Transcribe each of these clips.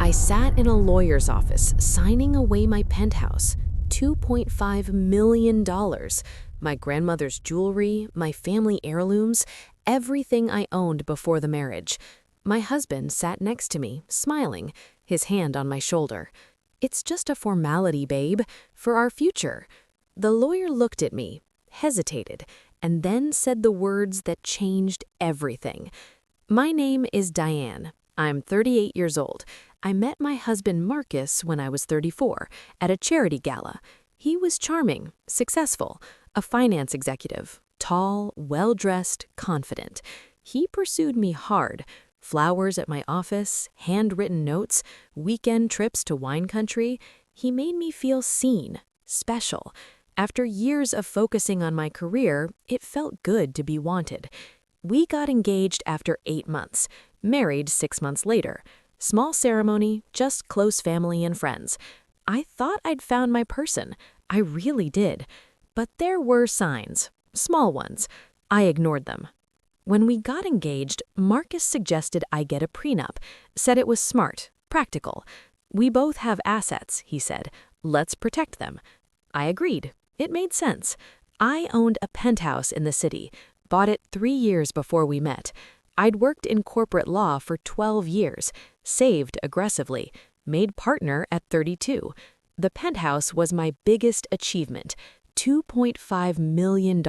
I sat in a lawyer's office signing away my penthouse, $2.5 million, my grandmother's jewelry, my family heirlooms, everything I owned before the marriage. My husband sat next to me, smiling, his hand on my shoulder. "It's just a formality, babe, for our future." The lawyer looked at me, hesitated, and then said the words that changed everything. "My name is Diane. I'm 38 years old. I met my husband Marcus when I was 34 at a charity gala. He was charming, successful, a finance executive, tall, well-dressed, confident. He pursued me hard. Flowers at my office, handwritten notes, weekend trips to wine country. He made me feel seen, special. After years of focusing on my career, it felt good to be wanted. We got engaged after 8 months, married 6 months later. Small ceremony, just close family and friends. I thought I'd found my person. I really did. But there were signs, small ones. I ignored them. When we got engaged, Marcus suggested I get a prenup, said it was smart, practical. "We both have assets," he said. "Let's protect them." I agreed. It made sense. I owned a penthouse in the city, bought it 3 years before we met. I'd worked in corporate law for 12 years, saved aggressively, made partner at 32. The penthouse was my biggest achievement, $2.5 million.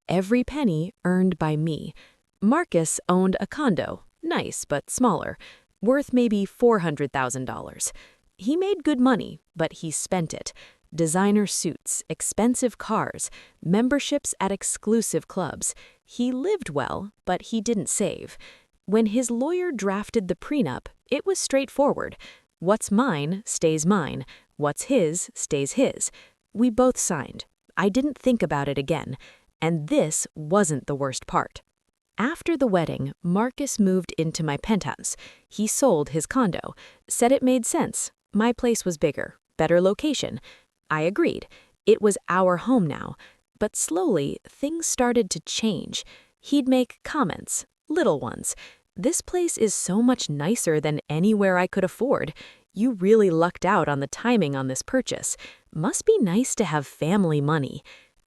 Every penny earned by me. Marcus owned a condo, nice but smaller, worth maybe $400,000. He made good money, but he spent it. Designer suits, expensive cars, memberships at exclusive clubs. He lived well, but he didn't save. When his lawyer drafted the prenup, it was straightforward. What's mine stays mine. What's his stays his. We both signed. I didn't think about it again. And this wasn't the worst part. After the wedding, Marcus moved into my penthouse. He sold his condo, said it made sense. My place was bigger, better location. I agreed. It was our home now. But slowly, things started to change. He'd make comments, little ones. "This place is so much nicer than anywhere I could afford. You really lucked out on the timing on this purchase. Must be nice to have family money."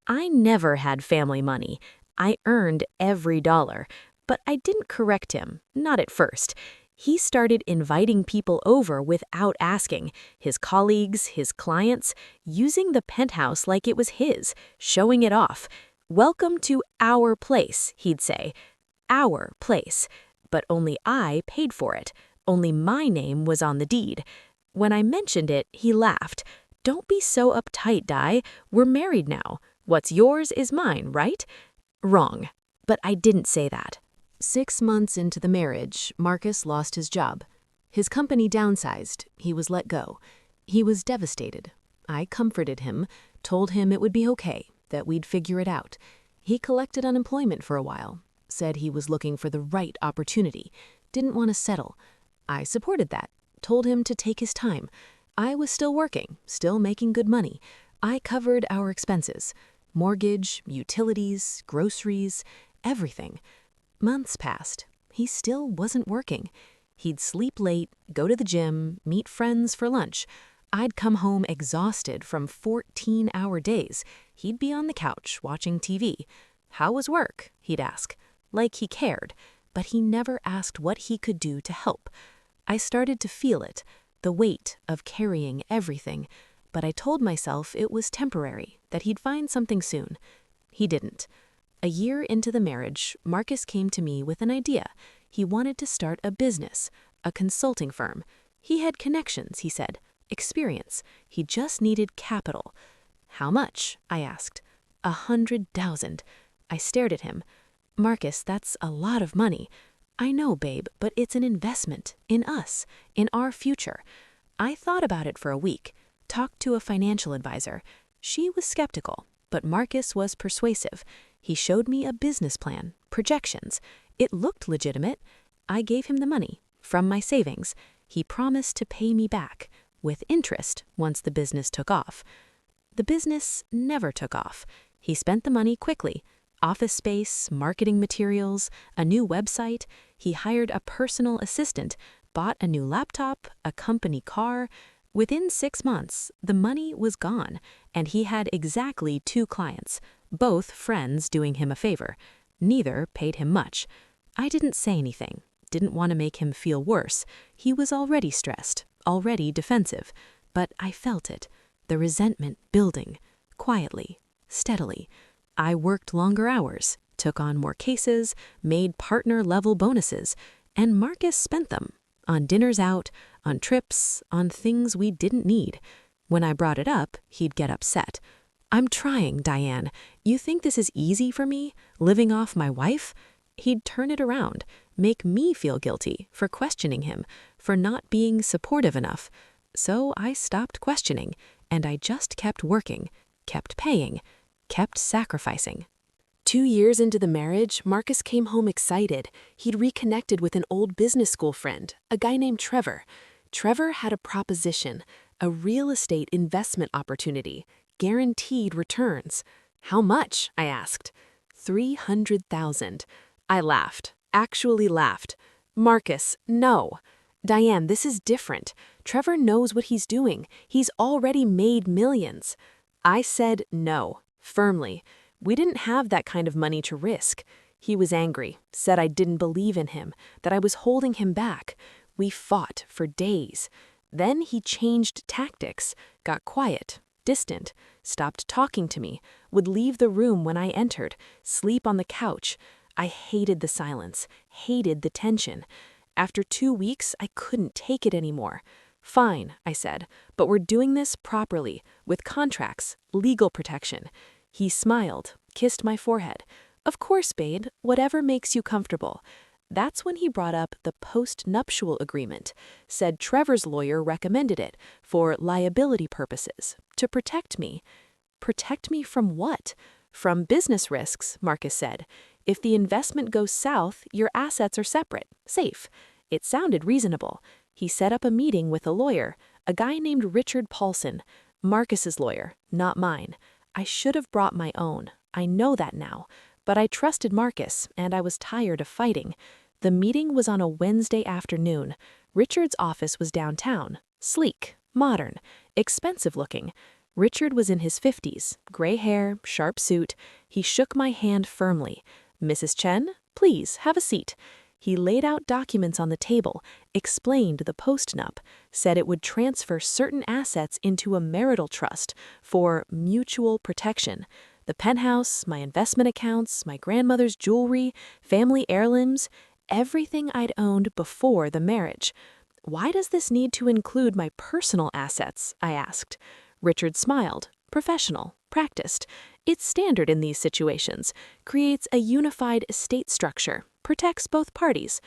I never had family money. I earned every dollar. But I didn't correct him, not at first. He started inviting people over without asking, his colleagues, his clients, using the penthouse like it was his, showing it off. "Welcome to our place," he'd say. Our place. But only I paid for it. Only my name was on the deed. When I mentioned it, he laughed. "Don't be so uptight, Di. We're married now. What's yours is mine, right?" Wrong. But I didn't say that. 6 months into the marriage, Marcus lost his job. His company downsized. He was let go. He was devastated. I comforted him, told him it would be okay, that we'd figure it out. He collected unemployment for a while, said he was looking for the right opportunity, didn't want to settle. I supported that, told him to take his time. I was still working, still making good money. I covered our expenses. Mortgage, utilities, groceries, everything. Months passed. He still wasn't working. He'd sleep late, go to the gym, meet friends for lunch. I'd come home exhausted from 14-hour days. He'd be on the couch watching TV. "How was work?" he'd ask, like he cared. But he never asked what he could do to help. I started to feel it, the weight of carrying everything. But I told myself it was temporary, that he'd find something soon. He didn't. A year into the marriage, Marcus came to me with an idea. He wanted to start a business, a consulting firm. He had connections, he said, experience. He just needed capital. "How much?" I asked. $100,000. I stared at him. "Marcus, that's a lot of money." "I know, babe, but it's an investment in us, in our future." I thought about it for a week. Talked to a financial advisor. She was skeptical, but Marcus was persuasive. He showed me a business plan, projections. It looked legitimate. I gave him the money, from my savings. He promised to pay me back, with interest, once the business took off. The business never took off. He spent the money quickly. Office space, marketing materials, a new website. He hired a personal assistant, bought a new laptop, a company car. Within 6 months, the money was gone, and he had exactly 2 clients, both friends doing him a favor. Neither paid him much. I didn't say anything, didn't want to make him feel worse. He was already stressed, already defensive. But I felt it, the resentment building, quietly, steadily. I worked longer hours, took on more cases, made partner-level bonuses, and Marcus spent them on dinners out, on trips, on things we didn't need. When I brought it up, he'd get upset. "I'm trying, Diane. You think this is easy for me, living off my wife?" He'd turn it around, make me feel guilty for questioning him, for not being supportive enough. So I stopped questioning, and I just kept working, kept paying, kept sacrificing. 2 years into the marriage, Marcus came home excited. He'd reconnected with an old business school friend, a guy named Trevor. Trevor had a proposition, a real estate investment opportunity, guaranteed returns. "How much?" I asked. $300,000. I laughed, actually laughed. "Marcus, no. Diane, this is different. Trevor knows what he's doing. He's already made millions." I said no, firmly. We didn't have that kind of money to risk. He was angry, said I didn't believe in him, that I was holding him back. We fought for days. Then he changed tactics, got quiet, distant, stopped talking to me, would leave the room when I entered, sleep on the couch. I hated the silence, hated the tension. After 2 weeks, I couldn't take it anymore. "Fine," I said, "but we're doing this properly, with contracts, legal protection." He smiled, kissed my forehead. "Of course, babe, whatever makes you comfortable." That's when he brought up the post-nuptial agreement, said Trevor's lawyer recommended it for liability purposes, to protect me. Protect me from what? "From business risks," Marcus said. "If the investment goes south, your assets are separate, safe." It sounded reasonable. He set up a meeting with a lawyer, a guy named Richard Paulson, Marcus's lawyer, not mine. I should have brought my own. I know that now. But I trusted Marcus, and I was tired of fighting. The meeting was on a Wednesday afternoon. Richard's office was downtown, sleek, modern, expensive looking. Richard was in his 50s, gray hair, sharp suit. He shook my hand firmly. "Mrs. Chen, please have a seat." He laid out documents on the table, explained the post-nup, said it would transfer certain assets into a marital trust for mutual protection. The penthouse, my investment accounts, my grandmother's jewelry, family heirlooms, everything I'd owned before the marriage. "Why does this need to include my personal assets?" I asked. Richard smiled. "Professional, practiced. It's standard in these situations. Creates a unified estate structure. Protects both parties."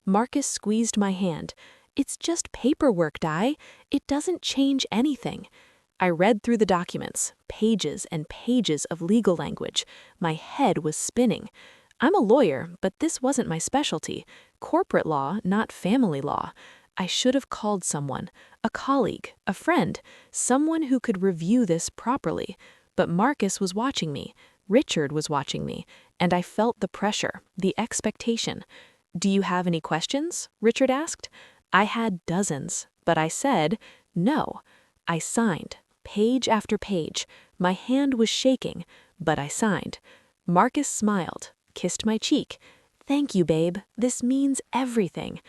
Marcus squeezed my hand. "It's just paperwork, Di. It doesn't change anything." I read through the documents, pages and pages of legal language. My head was spinning. I'm a lawyer, but this wasn't my specialty. Corporate law, not family law. I should have called someone, a colleague, a friend, someone who could review this properly. But Marcus was watching me. Richard was watching me, and I felt the pressure, the expectation. "Do you have any questions?" Richard asked. I had dozens, but I said no. I signed, page after page. My hand was shaking, but I signed. Marcus smiled, kissed my cheek. "Thank you, babe. This means everything."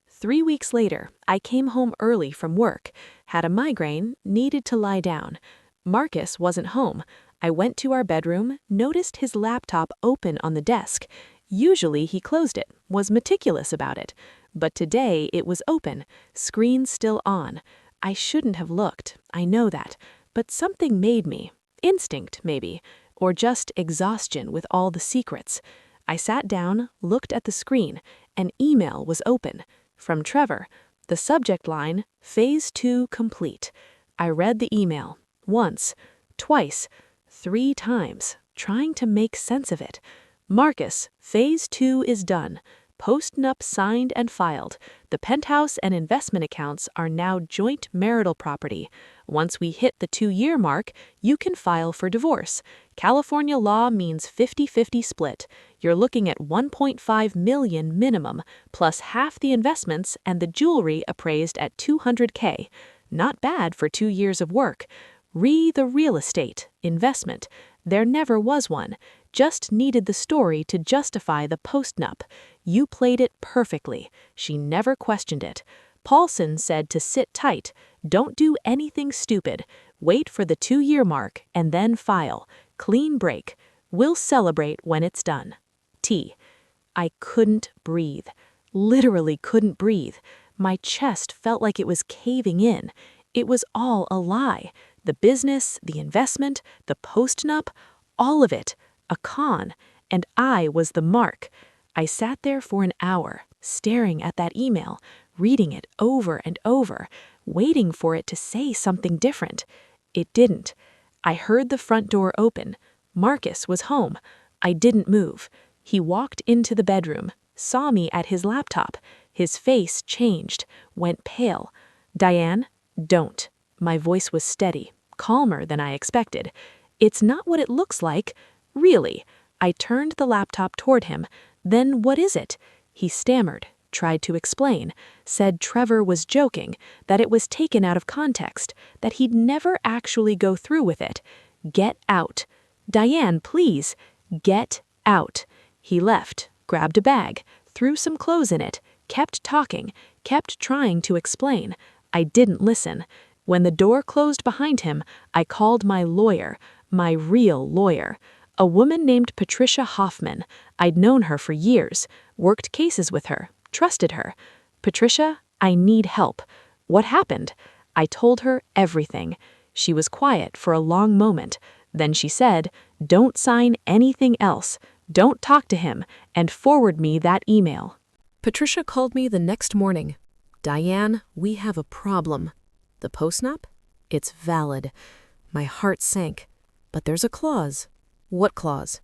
3 weeks later, I came home early from work, had a migraine, needed to lie down. Marcus wasn't home. I went to our bedroom, noticed his laptop open on the desk. Usually he closed it, was meticulous about it. But today it was open, screen still on. I shouldn't have looked, I know that. But something made me. Instinct, maybe. Or just exhaustion with all the secrets. I sat down, looked at the screen. An email was open. From Trevor. The subject line, Phase 2 complete. I read the email. Once. Twice. 3 times. Trying to make sense of it. "Marcus, Phase 2 is done. Post-nup signed and filed. The penthouse and investment accounts are now joint marital property. Once we hit the 2-year mark, you can file for divorce. California law means 50-50 split. You're looking at $1.5 million minimum, plus half the investments and the jewelry appraised at $200K. Not bad for 2 years of work. The real estate, investment. There never was one. Just needed the story to justify the post-nup. You played it perfectly. She never questioned it. Paulson said to sit tight. Don't do anything stupid. Wait for the 2-year mark and then file. Clean break. We'll celebrate when it's done. T. I couldn't breathe. Literally couldn't breathe. My chest felt like it was caving in. It was all a lie. The business, the investment, the post-nup, all of it. A con. And I was the mark. I sat there for an hour, staring at that email, reading it over and over, waiting for it to say something different. It didn't. I heard the front door open. Marcus was home. I didn't move. He walked into the bedroom, saw me at his laptop. His face changed, went pale. Diane, don't. My voice was steady, calmer than I expected. It's not what it looks like. Really. I turned the laptop toward him. Then what is it? He stammered, tried to explain, said Trevor was joking, that it was taken out of context, that he'd never actually go through with it. Get out. Diane, please. Get out. He left, grabbed a bag, threw some clothes in it, kept talking, kept trying to explain. I didn't listen. When the door closed behind him, I called my lawyer, my real lawyer. A woman named Patricia Hoffman. I'd known her for years, worked cases with her, trusted her. Patricia, I need help. What happened? I told her everything. She was quiet for a long moment. Then she said, don't sign anything else. Don't talk to him, and forward me that email. Patricia called me the next morning. Diane, we have a problem. The post-nup? It's valid. My heart sank. But there's a clause. What clause?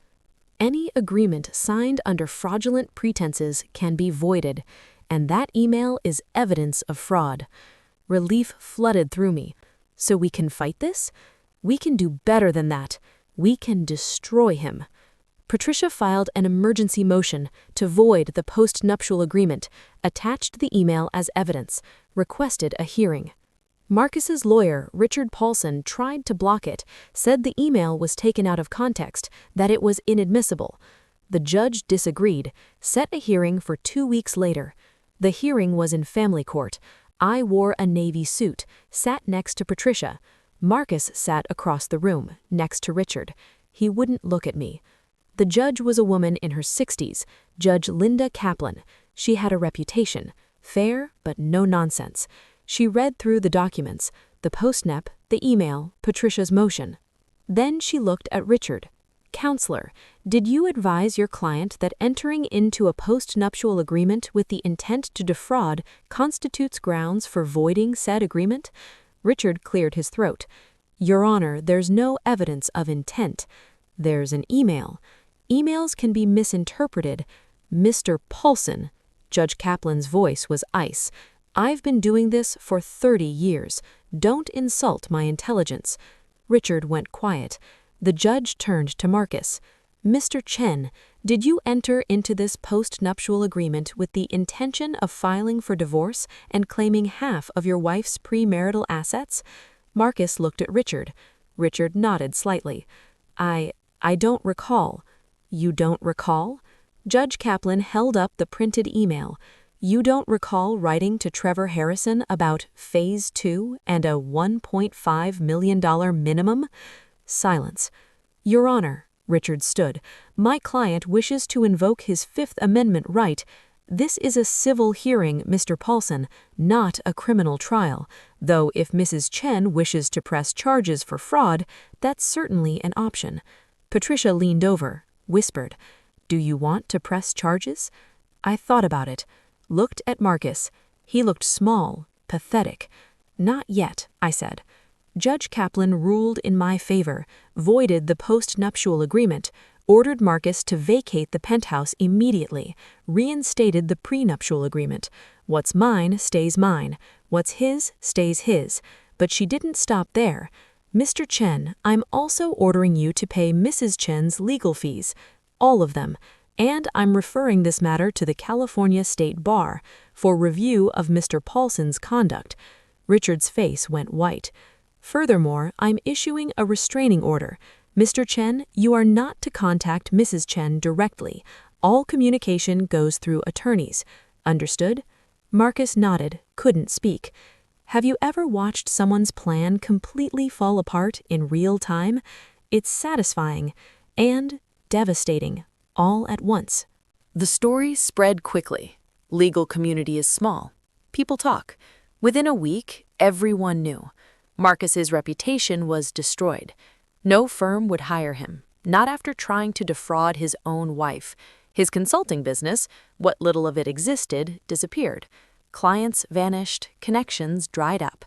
Any agreement signed under fraudulent pretenses can be voided, and that email is evidence of fraud. Relief flooded through me. So we can fight this? We can do better than that. We can destroy him. Patricia filed an emergency motion to void the post-nuptial agreement, attached the email as evidence, requested a hearing. Marcus's lawyer, Richard Paulson, tried to block it, said the email was taken out of context, that it was inadmissible. The judge disagreed, set a hearing for 2 weeks later. The hearing was in family court. I wore a navy suit, sat next to Patricia. Marcus sat across the room, next to Richard. He wouldn't look at me. The judge was a woman in her 60s, Judge Linda Kaplan. She had a reputation, fair but no nonsense. She read through the documents, the post-nup, the email, Patricia's motion. Then she looked at Richard. Counselor, did you advise your client that entering into a post-nuptial agreement with the intent to defraud constitutes grounds for voiding said agreement? Richard cleared his throat. Your Honor, there's no evidence of intent. There's an email. Emails can be misinterpreted. Mr. Paulson. Judge Kaplan's voice was ice. I've been doing this for 30 years. Don't insult my intelligence. Richard went quiet. The judge turned to Marcus. Mr. Chen, did you enter into this post-nuptial agreement with the intention of filing for divorce and claiming half of your wife's premarital assets? Marcus looked at Richard. Richard nodded slightly. I don't recall. You don't recall? Judge Kaplan held up the printed email. You don't recall writing to Trevor Harrison about Phase 2 and a $1.5 million minimum? Silence. Your Honor, Richard stood. My client wishes to invoke his Fifth Amendment right. This is a civil hearing, Mr. Paulson, not a criminal trial, though if Mrs. Chen wishes to press charges for fraud, that's certainly an option. Patricia leaned over, whispered, Do you want to press charges? I thought about it. Looked at Marcus. He looked small, pathetic. Not yet, I said. Judge Kaplan ruled in my favor, voided the post-nuptial agreement. ordered Marcus to vacate the penthouse immediately, reinstated the prenuptial agreement. What's mine stays mine. What's his stays his. But she didn't stop there. Mr. Chen, I'm also ordering you to pay Mrs. Chen's legal fees. All of them. And I'm referring this matter to the California State Bar for review of Mr. Paulson's conduct. Richard's face went white. Furthermore, I'm issuing a restraining order. Mr. Chen, you are not to contact Mrs. Chen directly. All communication goes through attorneys. Understood? Marcus nodded, couldn't speak. Have you ever watched someone's plan completely fall apart in real time? It's satisfying and devastating, all at once. The story spread quickly. Legal community is small. People talk. Within a week, everyone knew. Marcus's reputation was destroyed. No firm would hire him, not after trying to defraud his own wife. His consulting business, what little of it existed, disappeared. Clients vanished, connections dried up.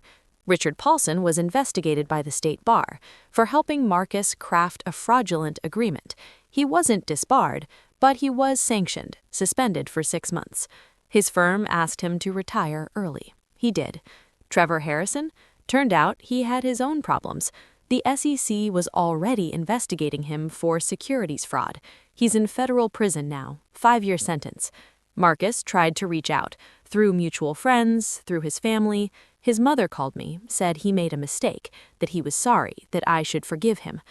Richard Paulson was investigated by the state bar for helping Marcus craft a fraudulent agreement. He wasn't disbarred, but he was sanctioned, suspended for 6 months. His firm asked him to retire early. He did. Trevor Harrison? Turned out he had his own problems. The SEC was already investigating him for securities fraud. He's in federal prison now, 5-year sentence. Marcus tried to reach out, through mutual friends, through his family. His mother called me, said he made a mistake, that he was sorry, that I should forgive him.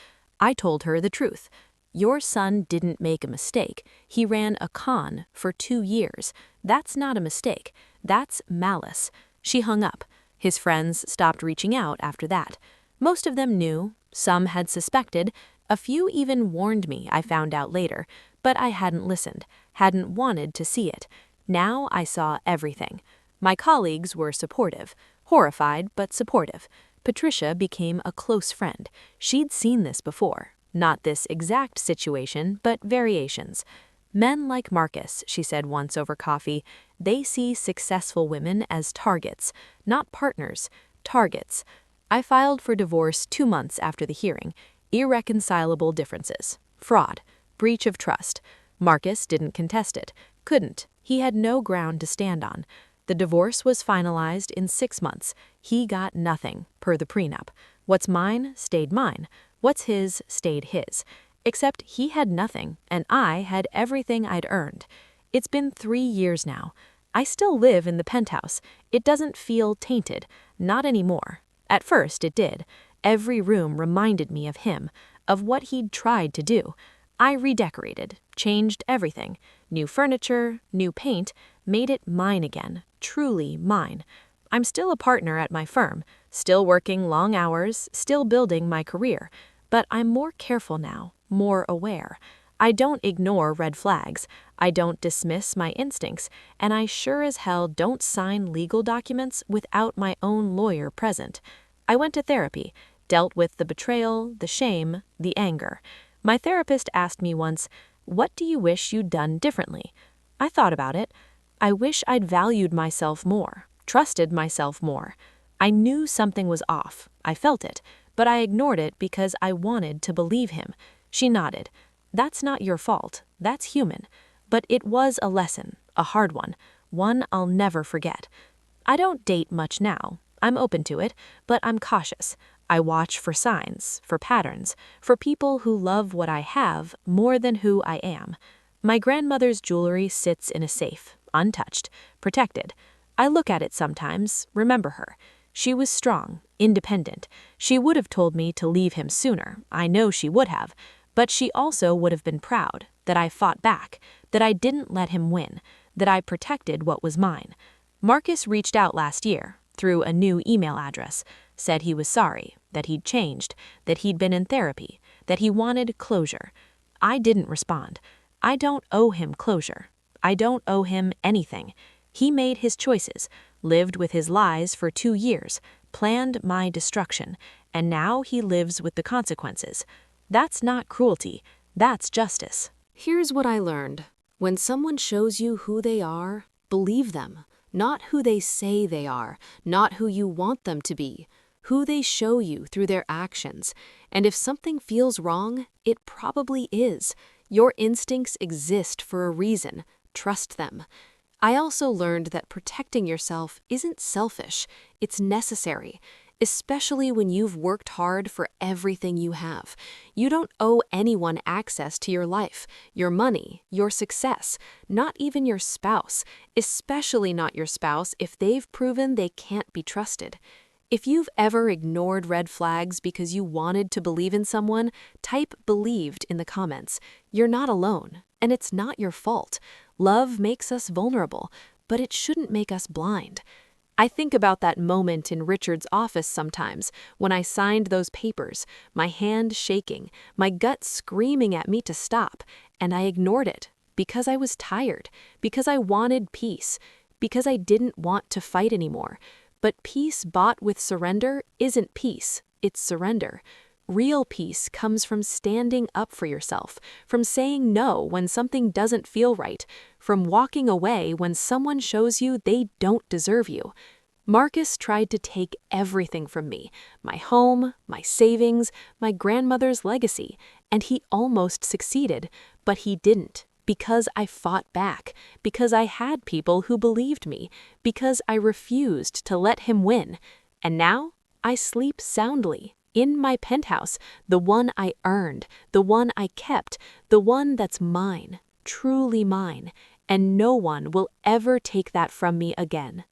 I told her the truth. Your son didn't make a mistake. He ran a con for 2 years. That's not a mistake. That's malice. She hung up. His friends stopped reaching out after that. Most of them knew, some had suspected, a few even warned me, I found out later, but I hadn't listened, hadn't wanted to see it. Now I saw everything. My colleagues were supportive, horrified but supportive. Patricia became a close friend. She'd seen this before, not this exact situation, but variations. Men like Marcus, she said once over coffee, they see successful women as targets, not partners, targets. I filed for divorce 2 months after the hearing. Irreconcilable differences. Fraud. Breach of trust. Marcus didn't contest it. Couldn't. He had no ground to stand on. The divorce was finalized in 6 months. He got nothing, per the prenup. What's mine stayed mine. What's his stayed his. Except he had nothing, and I had everything I'd earned. It's been 3 years now. I still live in the penthouse. It doesn't feel tainted. Not anymore. At first it did. Every room reminded me of him, of what he'd tried to do. I redecorated, changed everything. New furniture, new paint, made it mine again, truly mine. I'm still a partner at my firm, still working long hours, still building my career. But I'm more careful now, more aware. I don't ignore red flags. I don't dismiss my instincts, and I sure as hell don't sign legal documents without my own lawyer present. I went to therapy, dealt with the betrayal, the shame, the anger. My therapist asked me once, "What do you wish you'd done differently?" I thought about it. I wish I'd valued myself more, trusted myself more. I knew something was off. I felt it, but I ignored it because I wanted to believe him. She nodded. That's not your fault. That's human. But it was a lesson, a hard one I'll never forget. I don't date much now. I'm open to it, but I'm cautious. I watch for signs, for patterns, for people who love what I have more than who I am. My grandmother's jewelry sits in a safe, untouched, protected. I look at it sometimes, remember her. She was strong, independent. She would have told me to leave him sooner. I know she would have. But she also would have been proud that I fought back, that I didn't let him win, that I protected what was mine. Marcus reached out last year, through a new email address, said he was sorry, that he'd changed, that he'd been in therapy, that he wanted closure. I didn't respond. I don't owe him closure. I don't owe him anything. He made his choices, lived with his lies for 2 years, planned my destruction, and now he lives with the consequences. That's not cruelty. That's justice. Here's what I learned. When someone shows you who they are, believe them. Not who they say they are, not who you want them to be, who they show you through their actions. And if something feels wrong, it probably is. Your instincts exist for a reason. Trust them. I also learned that protecting yourself isn't selfish, it's necessary, especially when you've worked hard for everything you have. You don't owe anyone access to your life, your money, your success, not even your spouse, especially not your spouse if they've proven they can't be trusted. If you've ever ignored red flags because you wanted to believe in someone, type "believed" in the comments. You're not alone, and it's not your fault. Love makes us vulnerable, but it shouldn't make us blind. I think about that moment in Richard's office sometimes, when I signed those papers, my hand shaking, my gut screaming at me to stop, and I ignored it because I was tired, because I wanted peace, because I didn't want to fight anymore. But peace bought with surrender isn't peace, it's surrender. Real peace comes from standing up for yourself, from saying no when something doesn't feel right, from walking away when someone shows you they don't deserve you. Marcus tried to take everything from me, my home, my savings, my grandmother's legacy, and he almost succeeded, but he didn't. Because I fought back, because I had people who believed me, because I refused to let him win. And now I sleep soundly in my penthouse, the one I earned, the one I kept, the one that's mine, truly mine, and no one will ever take that from me again.